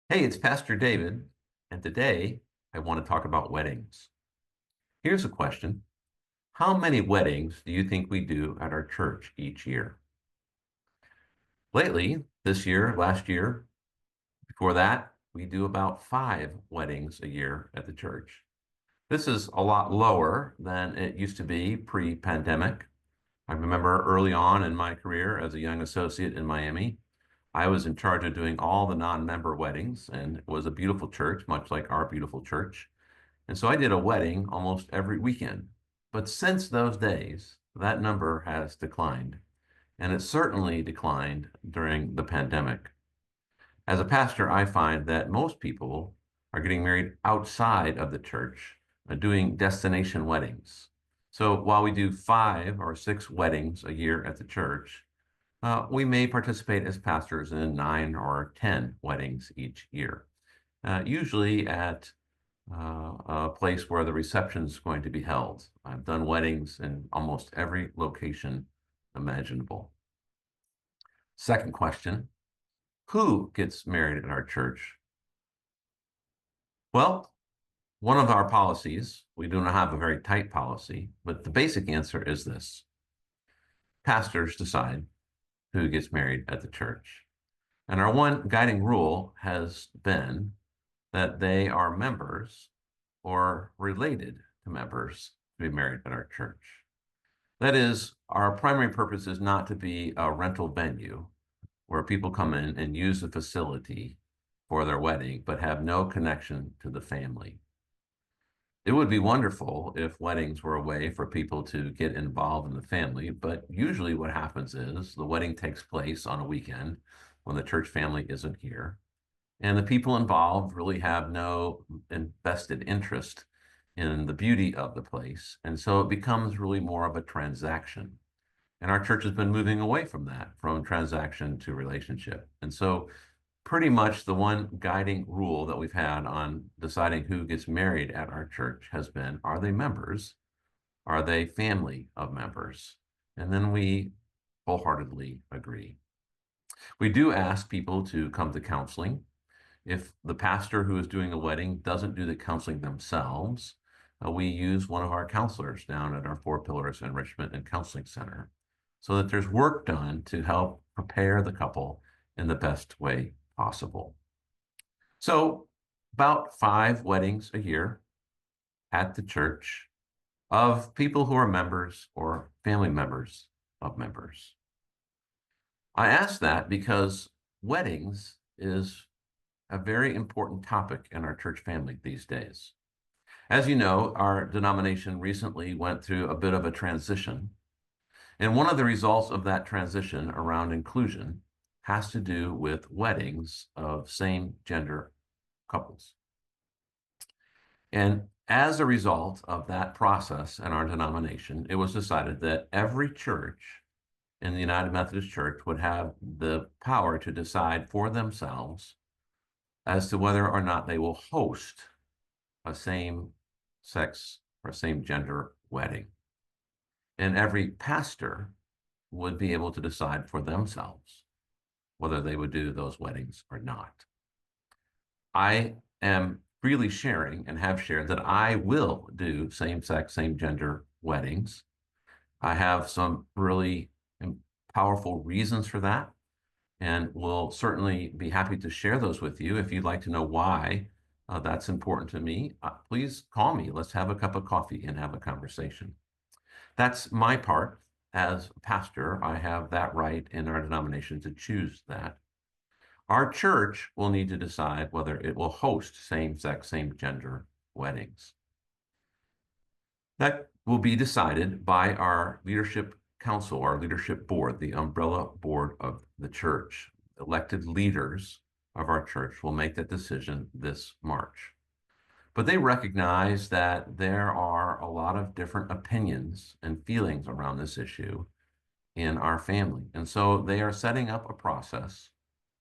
Hey, it's Pastor David, and today I want to talk about weddings. Here's a question. How many weddings do you think we do at our church each year? Lately, this year, last year, before that, we do about 5 weddings a year at the church. This is a lot lower than it used to be pre-pandemic. I remember early on in my career as a young associate in Miami, I was in charge of doing all the non-member weddings, and it was a beautiful church, much like our beautiful church. And so I did a wedding almost every weekend. But since those days, that number has declined. And it certainly declined during the pandemic. As a pastor, I find that most people are getting married outside of the church, doing destination weddings. So while we do 5 or 6 weddings a year at the church, we may participate as pastors in 9 or 10 weddings each year, usually at a place where the reception is going to be held. I've done weddings in almost every location imaginable. Second question, who gets married at our church? Well, one of our policies, we do not have a very tight policy, but the basic answer is this. Pastors decide who gets married at the church. And our one guiding rule has been that they are members or related to members to be married at our church. That is, our primary purpose is not to be a rental venue where people come in and use the facility for their wedding, but have no connection to the family. It would be wonderful if weddings were a way for people to get involved in the family, but usually what happens is the wedding takes place on a weekend when the church family isn't here. And the people involved really have no invested interest in the beauty of the place. And so it becomes really more of a transaction. And our church has been moving away from that, from transaction to relationship. And so pretty much the one guiding rule that we've had on deciding who gets married at our church has been, are they members? Are they family of members? And then we wholeheartedly agree. We do ask people to come to counseling. If the pastor who is doing a wedding doesn't do the counseling themselves, we use one of our counselors down at our Four Pillars Enrichment and Counseling Center so that there's work done to help prepare the couple in the best way possible. So, about 5 weddings a year at the church of people who are members or family members of members. I ask that because weddings is a very important topic in our church family these days. As you know, our denomination recently went through a bit of a transition. And one of the results of that transition around inclusion has to do with weddings of same gender couples. And as a result of that process in our denomination, it was decided that every church in the United Methodist Church would have the power to decide for themselves as to whether or not they will host a same sex or same gender wedding. And every pastor would be able to decide for themselves whether they would do those weddings or not. I am freely sharing and have shared that I will do same sex, same gender weddings. I have some really powerful reasons for that, and will certainly be happy to share those with you. If you'd like to know why that's important to me, please call me. Let's have a cup of coffee and have a conversation. That's my part. As a pastor, I have that right in our denomination to choose that. Our church will need to decide whether it will host same-sex, same-gender weddings. That will be decided by our leadership council, our leadership board, the umbrella board of the church. Elected leaders of our church will make that decision this March. But they recognize that there are a lot of different opinions and feelings around this issue in our family. And so they are setting up a process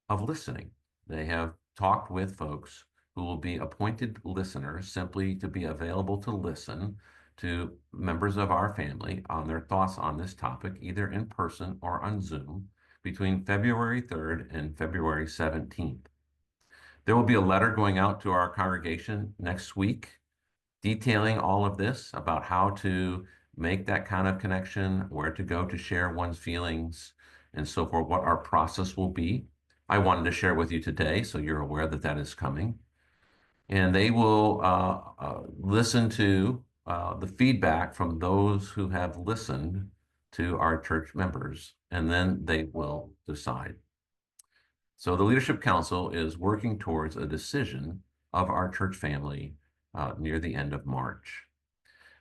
of listening. They have talked with folks who will be appointed listeners simply to be available to listen to members of our family on their thoughts on this topic, either in person or on Zoom, between February 3rd and February 17th. There will be a letter going out to our congregation next week detailing all of this about how to make that kind of connection, where to go to share one's feelings, and so forth, what our process will be. I wanted to share with you today so you're aware that that is coming. And they will listen to the feedback from those who have listened to our church members, and then they will decide. So the Leadership Council is working towards a decision of our church family near the end of March.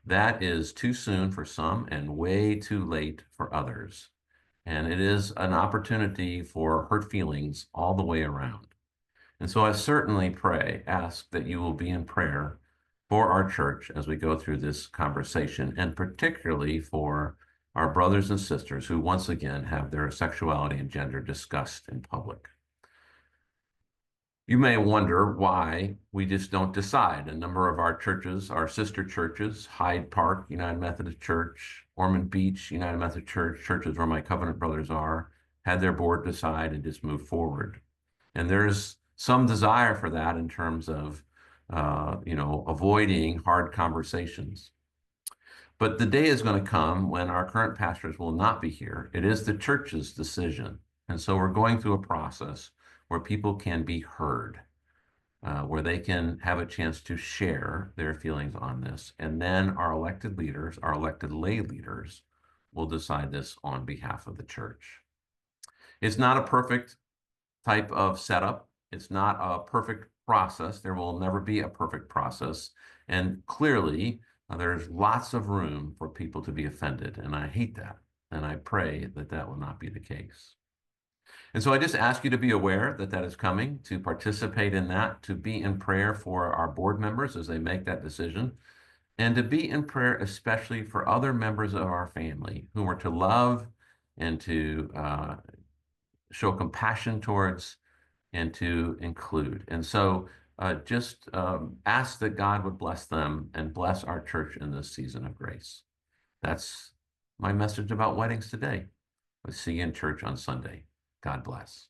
That is too soon for some and way too late for others. And it is an opportunity for hurt feelings all the way around. And so I certainly ask that you will be in prayer for our church as we go through this conversation, and particularly for our brothers and sisters who once again have their sexuality and gender discussed in public. You may wonder why we just don't decide. A number of our churches, our sister churches, Hyde Park United Methodist Church, Ormond Beach United Methodist Church, churches where my covenant brothers are, had their board decide and just move forward. And there's some desire for that in terms of, avoiding hard conversations. But the day is going to come when our current pastors will not be here. It is the church's decision. And so we're going through a process where people can be heard, where they can have a chance to share their feelings on this. And then our elected leaders, our elected lay leaders, will decide this on behalf of the church. It's not a perfect type of setup. It's not a perfect process. There will never be a perfect process. And clearly, there's lots of room for people to be offended. And I hate that. And I pray that that will not be the case. And so I just ask you to be aware that that is coming, to participate in that, to be in prayer for our board members as they make that decision, and to be in prayer especially for other members of our family whom we're to love and to show compassion towards and to include. And so just ask that God would bless them and bless our church in this season of grace. That's my message about weddings today. We'll see you in church on Sunday. God bless.